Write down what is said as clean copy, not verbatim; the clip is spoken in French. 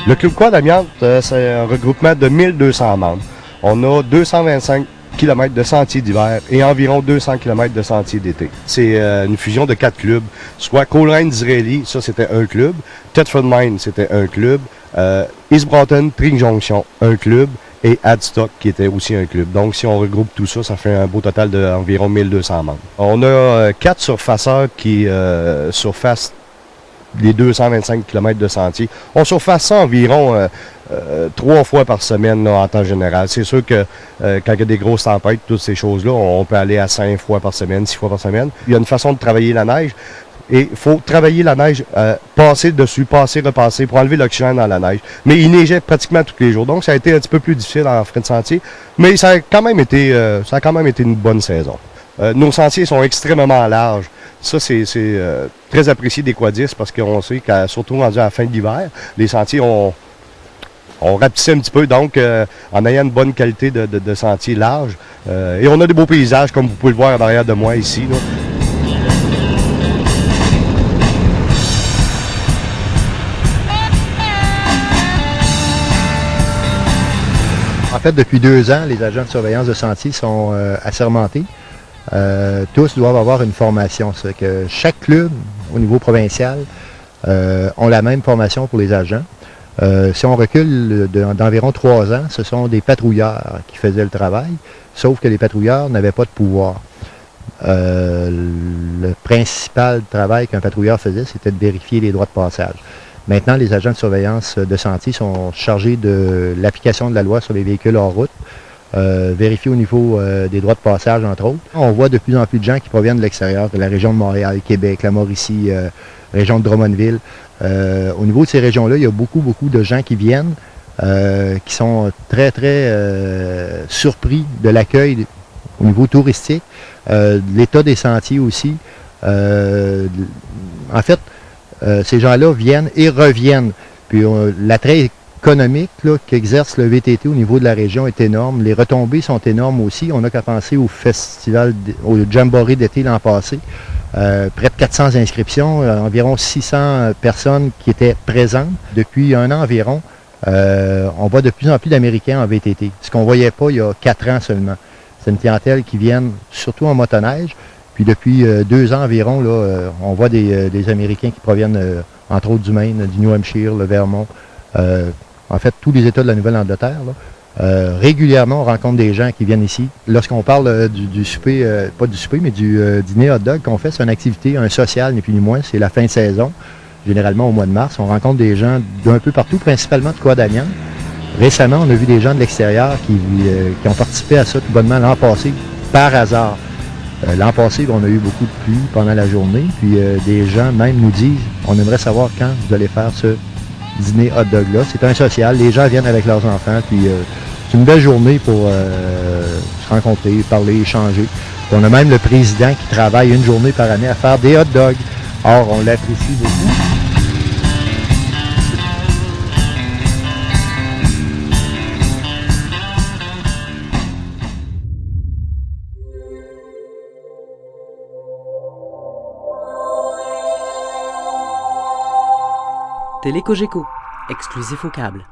Le Club Quad Amiante, c'est un regroupement de 1200 membres. On a 225 km de sentiers d'hiver et environ 200 km de sentiers d'été. C'est une fusion de 4 clubs, soit Coleraine d'Israélie, ça c'était un club, Thetford Mines c'était un club, East Broughton, Tring Junction, un club, et Adstock qui était aussi un club. Donc si on regroupe tout ça, ça fait un beau total d'environ 1200 membres. On a 4 surfaceurs qui surfacent les 225 km de sentier. On surface ça environ 3 fois par semaine là, en temps général. C'est sûr que quand il y a des grosses tempêtes, toutes ces choses-là, on peut aller à 5 fois par semaine, 6 fois par semaine. Il y a une façon de travailler la neige. Et il faut travailler la neige, passer dessus, passer, repasser, pour enlever l'oxygène dans la neige. Mais il neigeait pratiquement tous les jours. Donc ça a été un petit peu plus difficile en frais de sentier. Mais ça a quand même été une bonne saison. Nos sentiers sont extrêmement larges. Ça, c'est très apprécié des quadistes parce qu'on sait que, surtout rendu à la fin de l'hiver, les sentiers ont rapetissé un petit peu, donc en ayant une bonne qualité de sentiers larges. Et on a des beaux paysages, comme vous pouvez le voir en arrière de moi ici, là. En fait, depuis 2 ans, les agents de surveillance de sentiers sont assermentés. Tous doivent avoir une formation. C'est que chaque club, au niveau provincial, ont la même formation pour les agents. Si on recule d'environ 3 ans, ce sont des patrouilleurs qui faisaient le travail, sauf que les patrouilleurs n'avaient pas de pouvoir. Le principal travail qu'un patrouilleur faisait, c'était de vérifier les droits de passage. Maintenant, les agents de surveillance de sentiers sont chargés de l'application de la loi sur les véhicules hors route, vérifier au niveau des droits de passage, entre autres. On voit de plus en plus de gens qui proviennent de l'extérieur, de la région de Montréal, Québec, la Mauricie, région de Drummondville. Au niveau de ces régions-là, il y a beaucoup de gens qui viennent, qui sont très surpris de l'accueil au niveau touristique, de l'état des sentiers aussi. En fait, ces gens-là viennent et reviennent. Puis l'attrait économique qu'exerce le VTT au niveau de la région est énorme. Les retombées sont énormes aussi. On n'a qu'à penser au festival, au Jamboree d'été l'an passé. Près de 400 inscriptions, environ 600 personnes qui étaient présentes. Depuis un an environ, on voit de plus en plus d'Américains en VTT, ce qu'on ne voyait pas il y a 4 ans seulement. C'est une clientèle qui vient surtout en motoneige. Puis depuis 2 ans environ, là, on voit des Américains qui proviennent, entre autres du Maine, du New Hampshire, le Vermont, en fait tous les États de la Nouvelle-Angleterre. Régulièrement, on rencontre des gens qui viennent ici. Lorsqu'on parle du souper, pas du souper, mais du dîner hot dog qu'on fait, c'est une activité, un social, ni plus ni moins, c'est la fin de saison, généralement au mois de mars. On rencontre des gens d'un peu partout, principalement de Quad Amiante. Récemment, on a vu des gens de l'extérieur qui ont participé à ça tout bonnement l'an passé, par hasard. L'an passé, on a eu beaucoup de pluie pendant la journée, puis des gens même nous disent, on aimerait savoir quand vous allez faire ce dîner hot dog-là. C'est un social, les gens viennent avec leurs enfants, puis c'est une belle journée pour se rencontrer, parler, échanger. Puis on a même le président qui travaille une journée par année à faire des hot dogs. Or, on l'apprécie beaucoup. Télécogeco, exclusif au câble.